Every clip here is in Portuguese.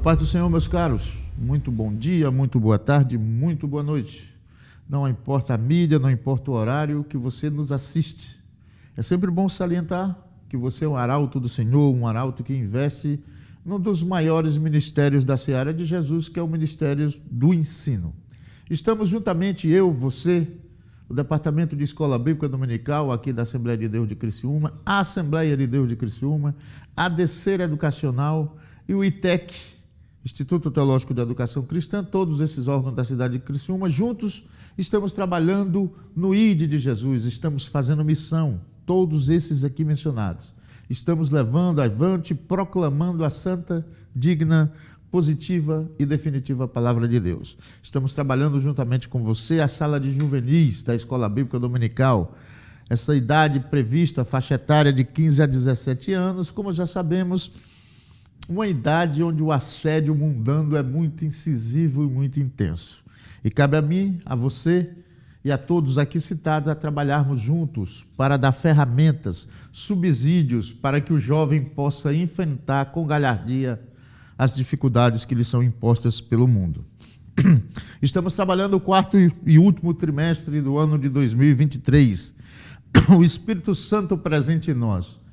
paz do Senhor, meus caros, muito bom dia, muito boa tarde, muito boa noite. Não importa a mídia, não importa o horário que você nos assiste. É sempre bom salientar que você é um arauto do Senhor, um arauto que investe num dos maiores ministérios da seara de Jesus, que é o ministério do ensino. Estamos juntamente, eu, você, o Departamento de Escola Bíblica Dominical aqui da Assembleia de Deus de Criciúma, a Assembleia de Deus de Criciúma, a Descer Educacional e o ITEC, Instituto Teológico de Educação Cristã, todos esses órgãos da cidade de Criciúma, juntos estamos trabalhando no ID de Jesus, estamos fazendo missão, todos esses aqui mencionados. Estamos levando avante, proclamando a santa, digna, positiva e definitiva palavra de Deus. Estamos trabalhando juntamente com você a sala de juvenis da Escola Bíblica Dominical. Essa idade prevista, faixa etária de 15 a 17 anos, como já sabemos, uma idade onde o assédio mundano é muito incisivo e muito intenso. E cabe a mim, a você e a todos aqui citados a trabalharmos juntos para dar ferramentas, subsídios para que o jovem possa enfrentar com galhardia as dificuldades que lhe são impostas pelo mundo. Estamos trabalhando o quarto e último trimestre do ano de 2023. O Espírito Santo presente em nós.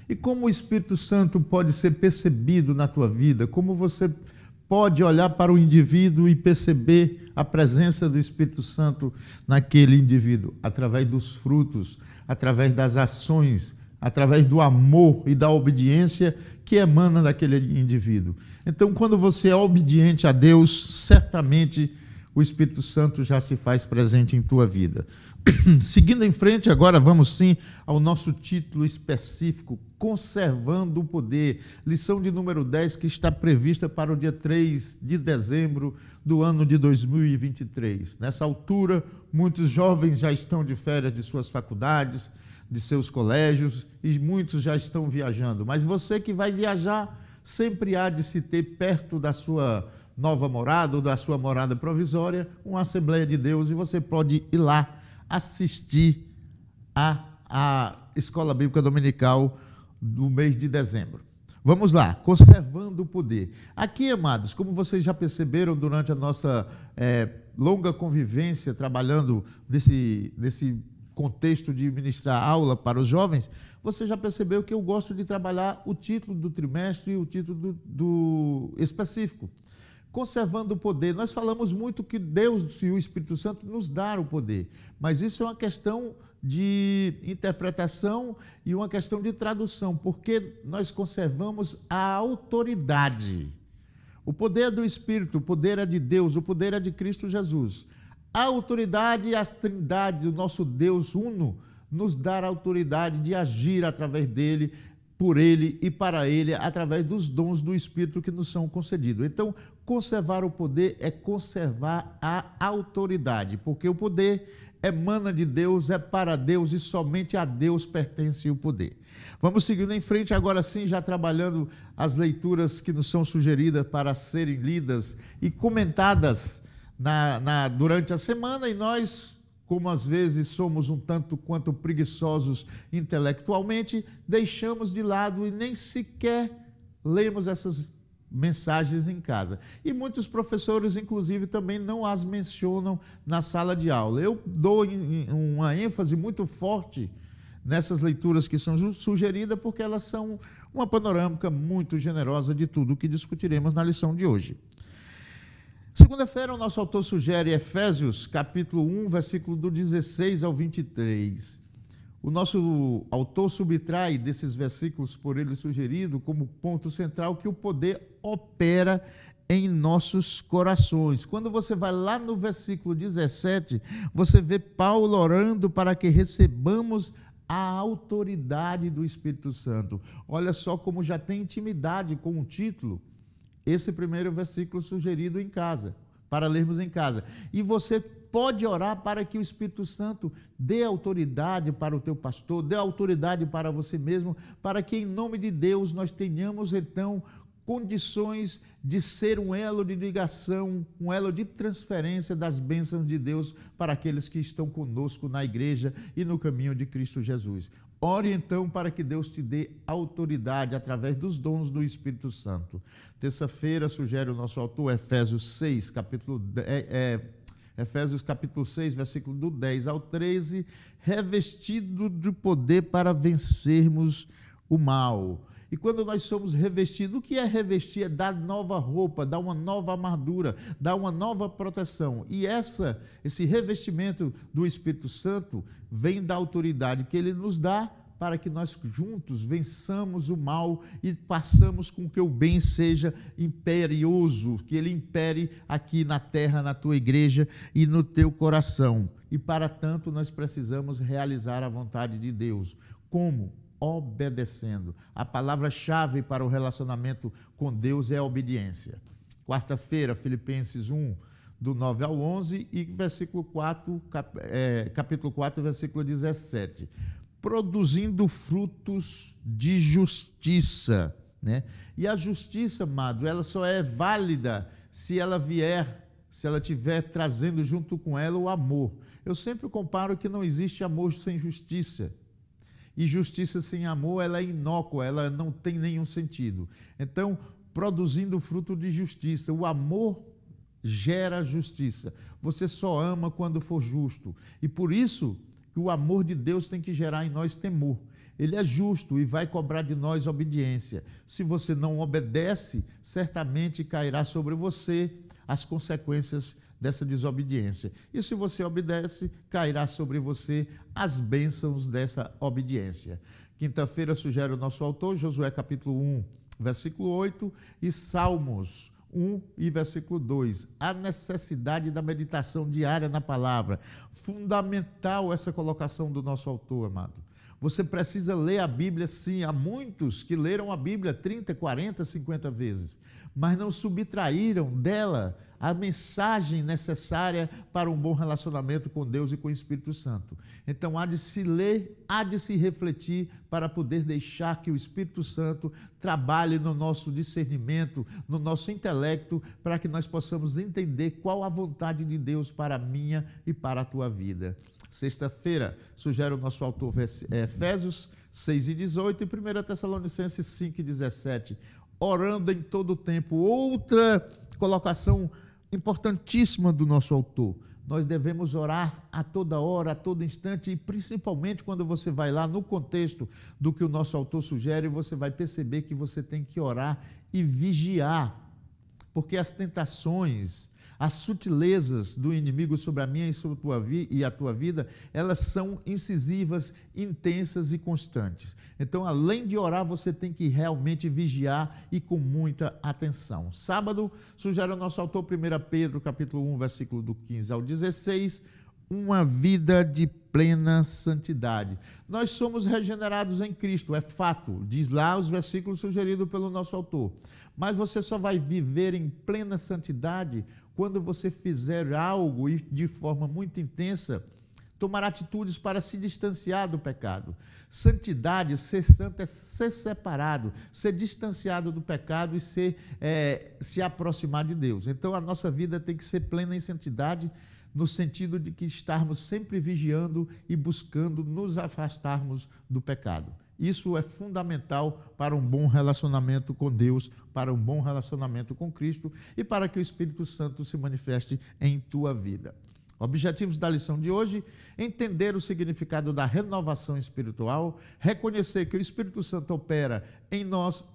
E como o Espírito Santo pode ser percebido na tua vida? Como você pode olhar para o indivíduo e perceber a presença do Espírito Santo naquele indivíduo? Através dos frutos, através das ações, através do amor e da obediência que emana daquele indivíduo. Então, quando você é obediente a Deus, certamente o Espírito Santo já se faz presente em tua vida. Seguindo em frente, agora vamos sim ao nosso título específico, Conservando o Poder, lição de número 10, que está prevista para o dia 3 de dezembro do ano de 2023. Nessa altura, muitos jovens já estão de férias de suas faculdades, de seus colégios, e muitos já estão viajando. Mas você que vai viajar, sempre há de se ter perto da sua nova morada ou da sua morada provisória uma Assembleia de Deus, e você pode ir lá assistir à Escola Bíblica Dominical do mês de dezembro. Vamos lá, conservando o poder. Aqui, amados, como vocês já perceberam durante a nossa longa convivência, trabalhando nesse contexto de ministrar aula para os jovens, você já percebeu que eu gosto de trabalhar o título do trimestre e o título do específico. Conservando o poder. Nós falamos muito que Deus e o Espírito Santo nos dão o poder, mas isso é uma questão de interpretação e uma questão de tradução, porque nós conservamos a autoridade. O poder é do Espírito, o poder é de Deus, o poder é de Cristo Jesus. A autoridade e a trindade, o nosso Deus uno, nos dá a autoridade de agir através dele, por ele e para ele, através dos dons do Espírito que nos são concedidos. Então, conservar o poder é conservar a autoridade, porque o poder emana de Deus, é para Deus e somente a Deus pertence o poder. Vamos seguindo em frente, agora sim, já trabalhando as leituras que nos são sugeridas para serem lidas e comentadas durante a semana, e nós, como às vezes somos um tanto quanto preguiçosos intelectualmente, deixamos de lado e nem sequer lemos essas mensagens em casa. E muitos professores, inclusive, também não as mencionam na sala de aula. Eu dou uma ênfase muito forte nessas leituras que são sugeridas, porque elas são uma panorâmica muito generosa de tudo o que discutiremos na lição de hoje. Segunda-feira, o nosso autor sugere Efésios, capítulo 1, versículo do 16 ao 23. O nosso autor subtrai desses versículos por ele sugerido como ponto central que o poder opera em nossos corações. Quando você vai lá no versículo 17, você vê Paulo orando para que recebamos a autoridade do Espírito Santo. Olha só como já tem intimidade com o título, esse primeiro versículo sugerido em casa, para lermos em casa. E você pode orar para que o Espírito Santo dê autoridade para o teu pastor, dê autoridade para você mesmo, para que em nome de Deus nós tenhamos então condições de ser um elo de ligação, um elo de transferência das bênçãos de Deus para aqueles que estão conosco na igreja e no caminho de Cristo Jesus. Ore então para que Deus te dê autoridade através dos dons do Espírito Santo. Terça-feira, sugere o nosso autor, Efésios capítulo 6, versículo do 10 ao 13, revestido de poder para vencermos o mal. E quando nós somos revestidos, o que é revestir? É dar nova roupa, dar uma nova armadura, dar uma nova proteção. E esse revestimento do Espírito Santo vem da autoridade que ele nos dá para que nós juntos vençamos o mal e passamos com que o bem seja imperioso, que ele impere aqui na terra, na tua igreja e no teu coração. E para tanto nós precisamos realizar a vontade de Deus. Como? Obedecendo. A palavra-chave para o relacionamento com Deus é a obediência. Quarta-feira, Filipenses 1, do 9 ao 11 e capítulo 4, versículo 17. Produzindo frutos de justiça, né? E a justiça, amado, ela só é válida se ela estiver trazendo junto com ela o amor. Eu sempre comparo que não existe amor sem justiça. E justiça sem amor, ela é inócua, ela não tem nenhum sentido. Então, produzindo fruto de justiça, o amor gera justiça. Você só ama quando for justo. E por isso que o amor de Deus tem que gerar em nós temor. Ele é justo e vai cobrar de nós obediência. Se você não obedece, certamente cairá sobre você as consequências dessa desobediência. E se você obedece, cairá sobre você as bênçãos dessa obediência. Quinta-feira, sugere o nosso autor, Josué capítulo 1, versículo 8 e Salmos 1 e versículo 2. A necessidade da meditação diária na palavra. Fundamental essa colocação do nosso autor, amado. Você precisa ler a Bíblia, sim. Há muitos que leram a Bíblia 30, 40, 50 vezes, mas não subtraíram dela a mensagem necessária para um bom relacionamento com Deus e com o Espírito Santo. Então, há de se ler, há de se refletir para poder deixar que o Espírito Santo trabalhe no nosso discernimento, no nosso intelecto, para que nós possamos entender qual a vontade de Deus para a minha e para a tua vida. Sexta-feira, sugere o nosso autor Efésios 6 e 18 e 1 Tessalonicenses 5 e 17. Orando em todo o tempo. Outra colocação importantíssima do nosso autor. Nós devemos orar a toda hora, a todo instante, e principalmente quando você vai lá no contexto do que o nosso autor sugere, você vai perceber que você tem que orar e vigiar, porque as tentações, as sutilezas do inimigo sobre a minha e a tua vida, elas são incisivas, intensas e constantes. Então, além de orar, você tem que realmente vigiar e com muita atenção. Sábado, sugere o nosso autor, 1 Pedro, capítulo 1, versículo do 15 ao 16, uma vida de plena santidade. Nós somos regenerados em Cristo, é fato, diz lá os versículos sugeridos pelo nosso autor. Mas você só vai viver em plena santidade quando você fizer algo e de forma muito intensa, tomar atitudes para se distanciar do pecado. Santidade, ser santo, é ser separado, ser distanciado do pecado e se aproximar de Deus. Então, a nossa vida tem que ser plena em santidade, no sentido de que estarmos sempre vigiando e buscando nos afastarmos do pecado. Isso é fundamental para um bom relacionamento com Deus, para um bom relacionamento com Cristo e para que o Espírito Santo se manifeste em tua vida. Objetivos da lição de hoje: entender o significado da renovação espiritual, reconhecer que o Espírito Santo opera em nós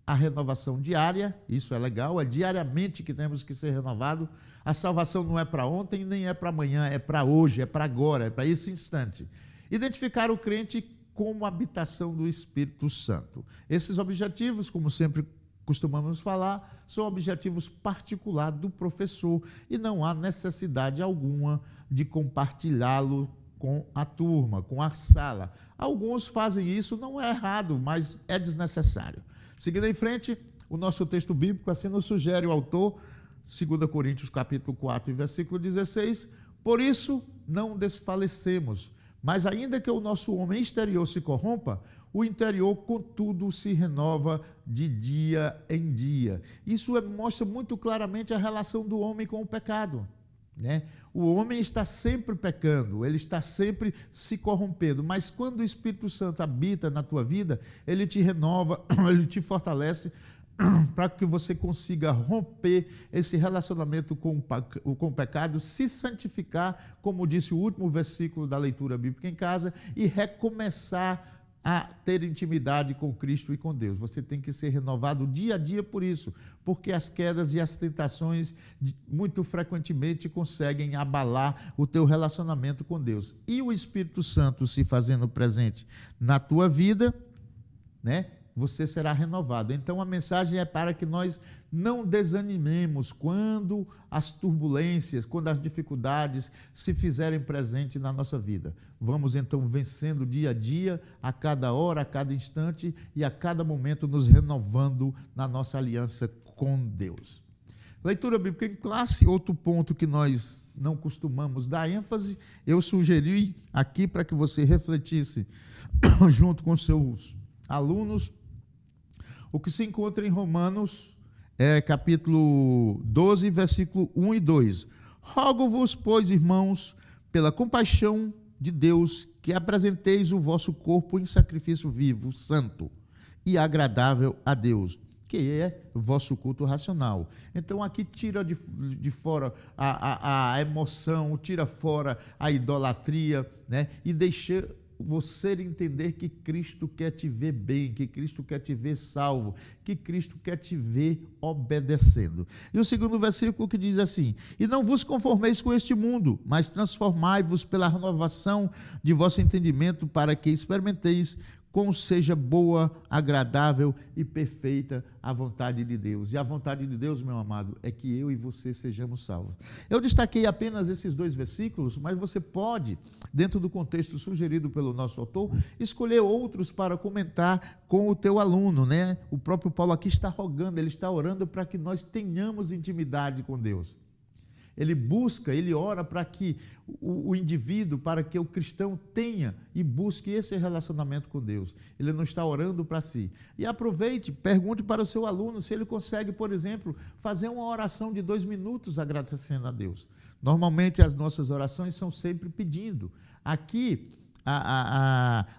a renovação diária, isso é legal, é diariamente que temos que ser renovados. A salvação não é para ontem nem é para amanhã, é para hoje, é para agora, é para esse instante. Identificar o crente como habitação do Espírito Santo. Esses objetivos, como sempre costumamos falar, são objetivos particulares do professor e não há necessidade alguma de compartilhá-lo com a turma, com a sala. Alguns fazem isso, não é errado, mas é desnecessário. Seguindo em frente, o nosso texto bíblico, assim nos sugere o autor, 2 Coríntios capítulo 4, versículo 16, por isso não desfalecemos, mas ainda que o nosso homem exterior se corrompa, O interior, contudo, se renova de dia em dia. Isso mostra muito claramente a relação do homem com o pecado, né? O homem está sempre pecando, ele está sempre se corrompendo, mas quando o Espírito Santo habita na tua vida, ele te renova, ele te fortalece para que você consiga romper esse relacionamento com o pecado, se santificar, como disse o último versículo da leitura bíblica em casa, e recomeçar a ter intimidade com Cristo e com Deus. Você tem que ser renovado dia a dia por isso, porque as quedas e as tentações muito frequentemente conseguem abalar o teu relacionamento com Deus. E o Espírito Santo se fazendo presente na tua vida, né? Você será renovado. Então a mensagem é para que nós não desanimemos quando as turbulências, quando as dificuldades se fizerem presente na nossa vida. Vamos então vencendo dia a dia, a cada hora, a cada instante e a cada momento nos renovando na nossa aliança com Deus. Leitura bíblica em classe, outro ponto que nós não costumamos dar ênfase, eu sugeri aqui para que você refletisse junto com seus alunos, o que se encontra em Romanos, capítulo 12, versículo 1 e 2. Rogo-vos, pois, irmãos, pela compaixão de Deus, que apresenteis o vosso corpo em sacrifício vivo, santo e agradável a Deus, que é vosso culto racional. Então, aqui tira de fora a emoção, tira fora a idolatria, né? E deixa você entender que Cristo quer te ver bem, que Cristo quer te ver salvo, que Cristo quer te ver obedecendo. E o segundo versículo que diz assim: e não vos conformeis com este mundo, mas transformai-vos pela renovação de vosso entendimento, para que experimenteis como seja boa, agradável e perfeita a vontade de Deus. E a vontade de Deus, meu amado, é que eu e você sejamos salvos. Eu destaquei apenas esses dois versículos, mas você pode, dentro do contexto sugerido pelo nosso autor, escolher outros para comentar com o teu aluno, né? O próprio Paulo aqui está rogando, ele está orando para que nós tenhamos intimidade com Deus. Ele busca, ele ora para que o indivíduo, para que o cristão tenha e busque esse relacionamento com Deus. Ele não está orando para si. E aproveite, pergunte para o seu aluno se ele consegue, por exemplo, fazer uma oração de 2 minutos agradecendo a Deus. Normalmente as nossas orações são sempre pedindo. Aqui,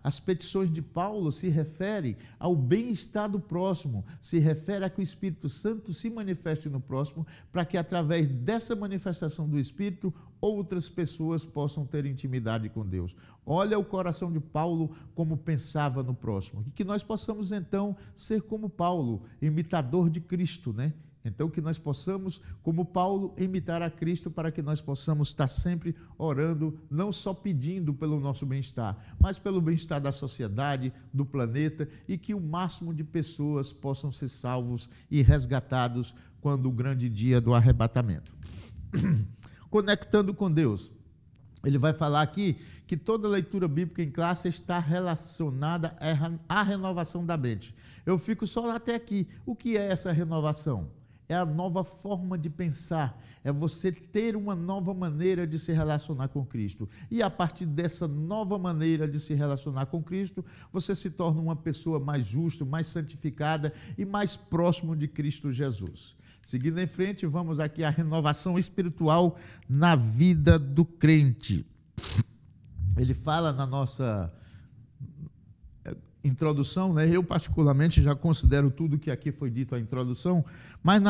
as petições de Paulo se referem ao bem-estar do próximo, se refere a que o Espírito Santo se manifeste no próximo, para que através dessa manifestação do Espírito, outras pessoas possam ter intimidade com Deus. Olha o coração de Paulo como pensava no próximo, e que nós possamos então ser como Paulo, imitador de Cristo, né? Então, que nós possamos, como Paulo, imitar a Cristo, para que nós possamos estar sempre orando, não só pedindo pelo nosso bem-estar, mas pelo bem-estar da sociedade, do planeta, e que o máximo de pessoas possam ser salvos e resgatados quando o grande dia do arrebatamento. Conectando com Deus, ele vai falar aqui que toda leitura bíblica em classe está relacionada à renovação da mente. Eu fico só até aqui. O que é essa renovação? É a nova forma de pensar, é você ter uma nova maneira de se relacionar com Cristo. E a partir dessa nova maneira de se relacionar com Cristo, você se torna uma pessoa mais justa, mais santificada e mais próximo de Cristo Jesus. Seguindo em frente, vamos aqui à renovação espiritual na vida do crente. Ele fala na nossa introdução, né? Eu particularmente já considero tudo que aqui foi dito a introdução, mas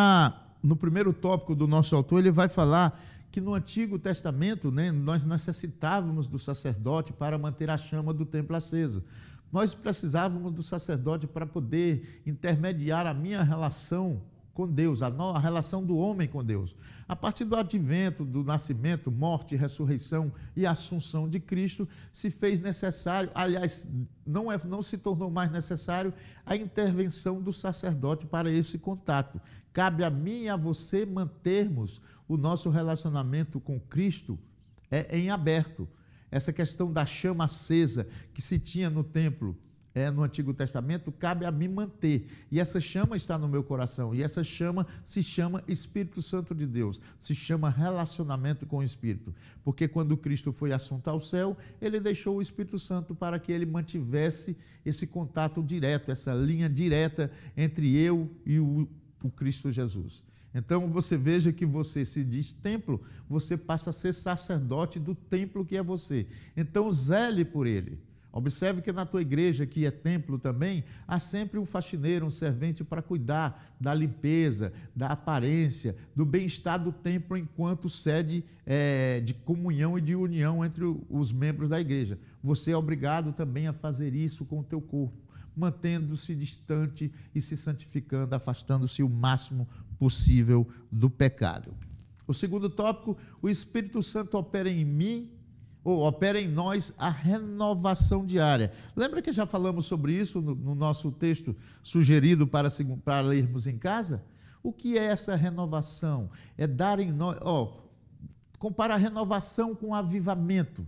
no primeiro tópico do nosso autor, ele vai falar que no Antigo Testamento, né, nós necessitávamos do sacerdote para manter a chama do templo acesa. Nós precisávamos do sacerdote para poder intermediar a minha relação com Deus, a relação do homem com Deus. A partir do advento, do nascimento, morte, ressurreição e assunção de Cristo, se fez necessário, aliás, não se tornou mais necessário a intervenção do sacerdote para esse contato. Cabe a mim e a você mantermos o nosso relacionamento com Cristo em aberto. Essa questão da chama acesa que se tinha no templo no Antigo Testamento, cabe a mim manter. E essa chama está no meu coração. E essa chama se chama Espírito Santo de Deus. Se chama relacionamento com o Espírito. Porque quando Cristo foi assunto ao céu, ele deixou o Espírito Santo para que ele mantivesse esse contato direto, essa linha direta entre eu e o Cristo Jesus. Então você veja que você se diz templo, você passa a ser sacerdote do templo que é você. Então zele por ele. Observe que na tua igreja, que é templo também, há sempre um faxineiro, um servente para cuidar da limpeza, da aparência, do bem-estar do templo enquanto sede de comunhão e de união entre os membros da igreja. Você é obrigado também a fazer isso com o teu corpo, mantendo-se distante e se santificando, afastando-se o máximo possível do pecado. O segundo tópico, o Espírito Santo opera em mim, ou opera em nós a renovação diária. Lembra que já falamos sobre isso no nosso texto sugerido para lermos em casa? O que é essa renovação? É dar em nós... compara a renovação com avivamento.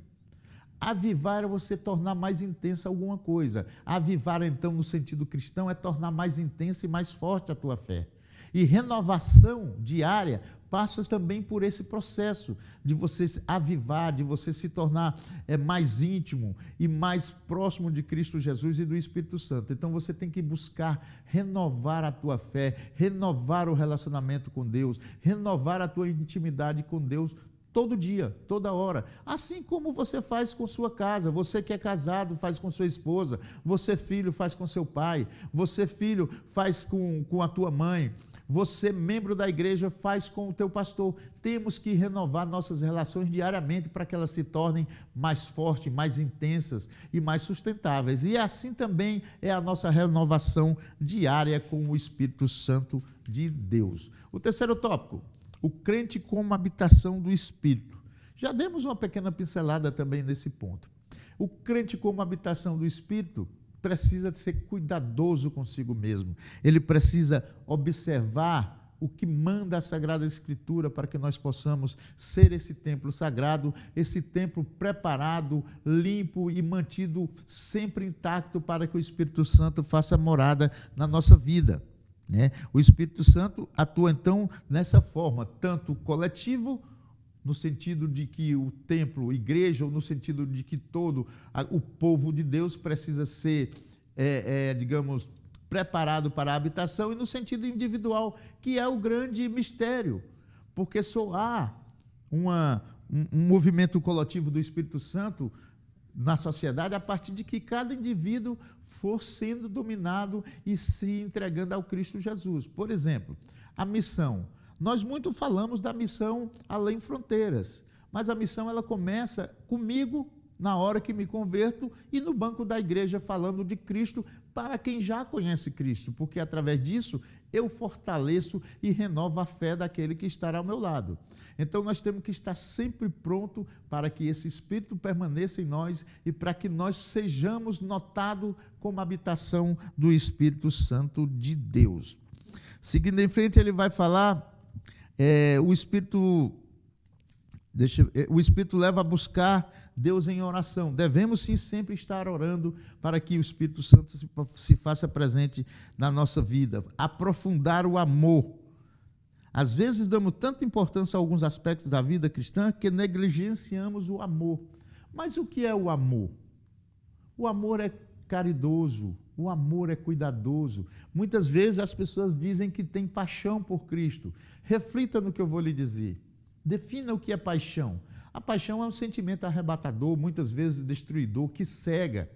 Avivar é você tornar mais intensa alguma coisa. Avivar, então, no sentido cristão, é tornar mais intensa e mais forte a tua fé. E renovação diária passa também por esse processo de você se avivar, de você se tornar mais íntimo e mais próximo de Cristo Jesus e do Espírito Santo. Então você tem que buscar renovar a tua fé, renovar o relacionamento com Deus, renovar a tua intimidade com Deus todo dia, toda hora. Assim como você faz com sua casa, você que é casado faz com sua esposa, você filho faz com seu pai, você filho faz com a tua mãe, você, membro da igreja, faz com o teu pastor. Temos que renovar nossas relações diariamente para que elas se tornem mais fortes, mais intensas e mais sustentáveis. E assim também é a nossa renovação diária com o Espírito Santo de Deus. O terceiro tópico, o crente como habitação do Espírito. Já demos uma pequena pincelada também nesse ponto. O crente como habitação do Espírito precisa de ser cuidadoso consigo mesmo. Ele precisa observar o que manda a Sagrada Escritura para que nós possamos ser esse templo sagrado, esse templo preparado, limpo e mantido sempre intacto para que o Espírito Santo faça morada na nossa vida. O Espírito Santo atua então nessa forma, tanto coletivo, no sentido de que o templo, igreja, ou no sentido de que todo o povo de Deus precisa ser, digamos, preparado para a habitação, e no sentido individual, que é o grande mistério, porque só há um movimento coletivo do Espírito Santo na sociedade a partir de que cada indivíduo for sendo dominado e se entregando ao Cristo Jesus. Por exemplo, a missão. Nós muito falamos da missão além fronteiras, mas a missão ela começa comigo na hora que me converto e no banco da igreja falando de Cristo para quem já conhece Cristo, porque através disso eu fortaleço e renovo a fé daquele que estará ao meu lado. Então nós temos que estar sempre pronto para que esse Espírito permaneça em nós e para que nós sejamos notados como habitação do Espírito Santo de Deus. Seguindo em frente, ele vai falar... O Espírito leva a buscar Deus em oração. Devemos sim sempre estar orando para que o Espírito Santo se faça presente na nossa vida. Aprofundar o amor. Às vezes damos tanta importância a alguns aspectos da vida cristã que negligenciamos o amor. Mas o que é o amor? O amor é caridoso, o amor é cuidadoso. Muitas vezes as pessoas dizem que têm paixão por Cristo. Reflita no que eu vou lhe dizer. Defina o que é paixão. A paixão é um sentimento arrebatador, muitas vezes destruidor, que cega,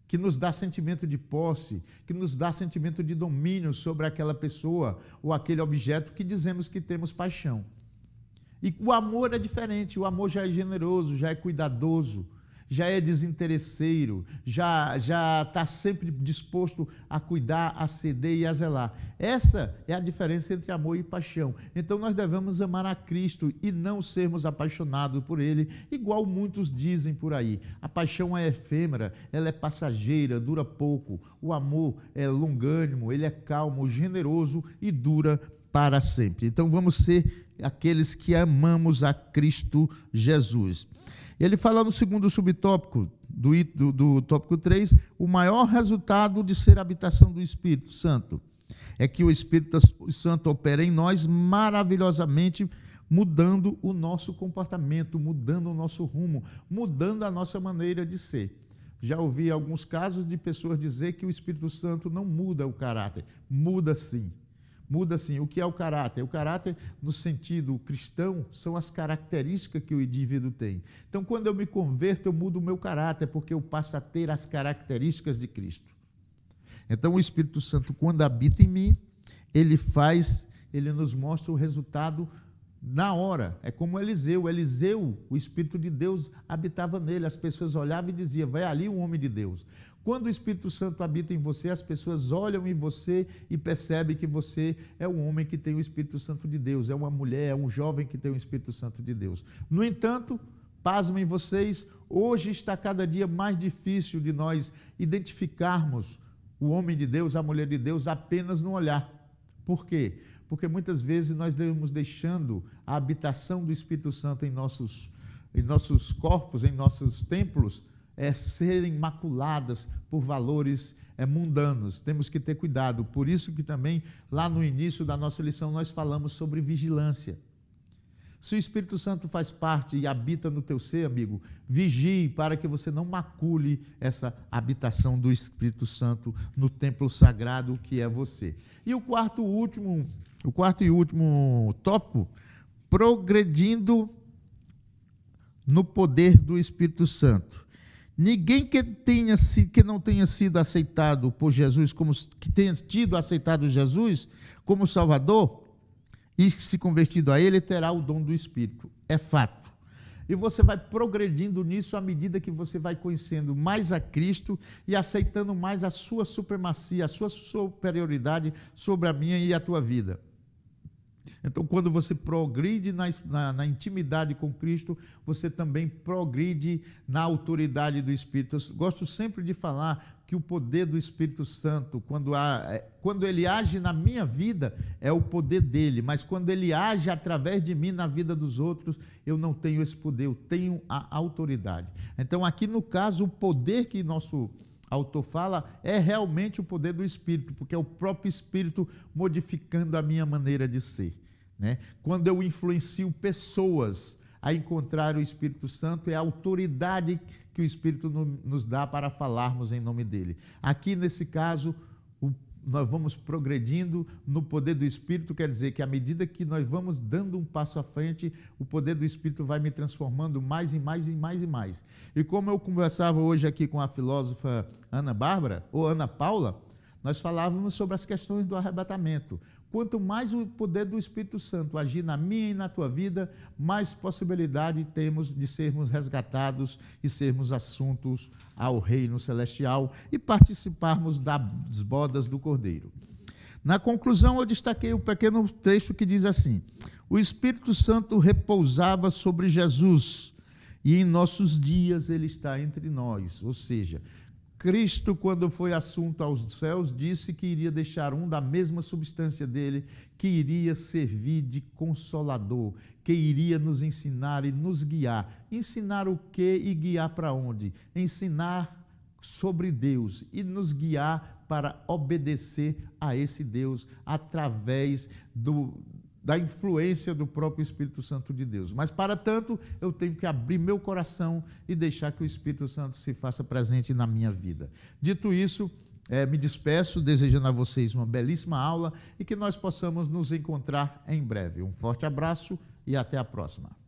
que nos dá sentimento de posse, que nos dá sentimento de domínio sobre aquela pessoa ou aquele objeto que dizemos que temos paixão. E o amor é diferente, o amor já é generoso, já é cuidadoso, já é desinteresseiro, já está sempre disposto a cuidar, a ceder e a zelar. Essa é a diferença entre amor e paixão. Então nós devemos amar a Cristo e não sermos apaixonados por Ele, igual muitos dizem por aí. A paixão é efêmera, ela é passageira, dura pouco. O amor é longânimo, ele é calmo, generoso e dura para sempre. Então vamos ser aqueles que amamos a Cristo Jesus. Ele fala no segundo subtópico do tópico 3, o maior resultado de ser habitação do Espírito Santo é que o Espírito Santo opera em nós maravilhosamente, mudando o nosso comportamento, mudando o nosso rumo, mudando a nossa maneira de ser. Já ouvi alguns casos de pessoas dizer que o Espírito Santo não muda o caráter. Muda sim. Muda sim. O que é o caráter? O caráter, no sentido cristão, são as características que o indivíduo tem. Então, quando eu me converto, eu mudo o meu caráter, porque eu passo a ter as características de Cristo. Então, o Espírito Santo, quando habita em mim, ele nos mostra o resultado na hora. É como Eliseu. Eliseu, o Espírito de Deus habitava nele. As pessoas olhavam e diziam, vai ali um homem de Deus. Quando o Espírito Santo habita em você, as pessoas olham em você e percebem que você é um homem que tem o Espírito Santo de Deus, é uma mulher, é um jovem que tem o Espírito Santo de Deus. No entanto, pasmem vocês, hoje está cada dia mais difícil de nós identificarmos o homem de Deus, a mulher de Deus, apenas no olhar. Por quê? Porque muitas vezes nós estamos deixando a habitação do Espírito Santo em nossos corpos, em nossos templos, serem maculadas por valores mundanos. Temos que ter cuidado. Por isso que também, lá no início da nossa lição, nós falamos sobre vigilância. Se o Espírito Santo faz parte e habita no teu ser, amigo, vigie para que você não macule essa habitação do Espírito Santo no templo sagrado que é você. E o quarto e último tópico, progredindo no poder do Espírito Santo. Ninguém que não tenha sido aceitado por Jesus, que tenha tido aceitado Jesus como Salvador e se convertido a Ele, terá o dom do Espírito. É fato. E você vai progredindo nisso à medida que você vai conhecendo mais a Cristo e aceitando mais a sua supremacia, a sua superioridade sobre a minha e a tua vida. Então, quando você progride na intimidade com Cristo, você também progride na autoridade do Espírito. Eu gosto sempre de falar que o poder do Espírito Santo, quando ele age na minha vida, é o poder dele, mas quando ele age através de mim na vida dos outros, eu não tenho esse poder, eu tenho a autoridade. Então, aqui no caso, o poder que nosso autor fala é realmente o poder do Espírito, porque é o próprio Espírito modificando a minha maneira de ser. Né? Quando eu influencio pessoas a encontrar o Espírito Santo, é a autoridade que o Espírito nos dá para falarmos em nome dele. Aqui, nesse caso, nós vamos progredindo no poder do Espírito, quer dizer que à medida que nós vamos dando um passo à frente, o poder do Espírito vai me transformando mais e mais e mais e mais. E como eu conversava hoje aqui com a filósofa Ana Paula, nós falávamos sobre as questões do arrebatamento. Quanto mais o poder do Espírito Santo agir na minha e na tua vida, mais possibilidade temos de sermos resgatados e sermos assuntos ao reino celestial e participarmos das bodas do Cordeiro. Na conclusão, eu destaquei o pequeno trecho que diz assim: o Espírito Santo repousava sobre Jesus e em nossos dias ele está entre nós, ou seja, Cristo, quando foi assunto aos céus, disse que iria deixar da mesma substância dele, que iria servir de consolador, que iria nos ensinar e nos guiar. Ensinar o quê e guiar para onde? Ensinar sobre Deus e nos guiar para obedecer a esse Deus através da influência do próprio Espírito Santo de Deus. Mas, para tanto, eu tenho que abrir meu coração e deixar que o Espírito Santo se faça presente na minha vida. Dito isso, me despeço, desejando a vocês uma belíssima aula e que nós possamos nos encontrar em breve. Um forte abraço e até a próxima.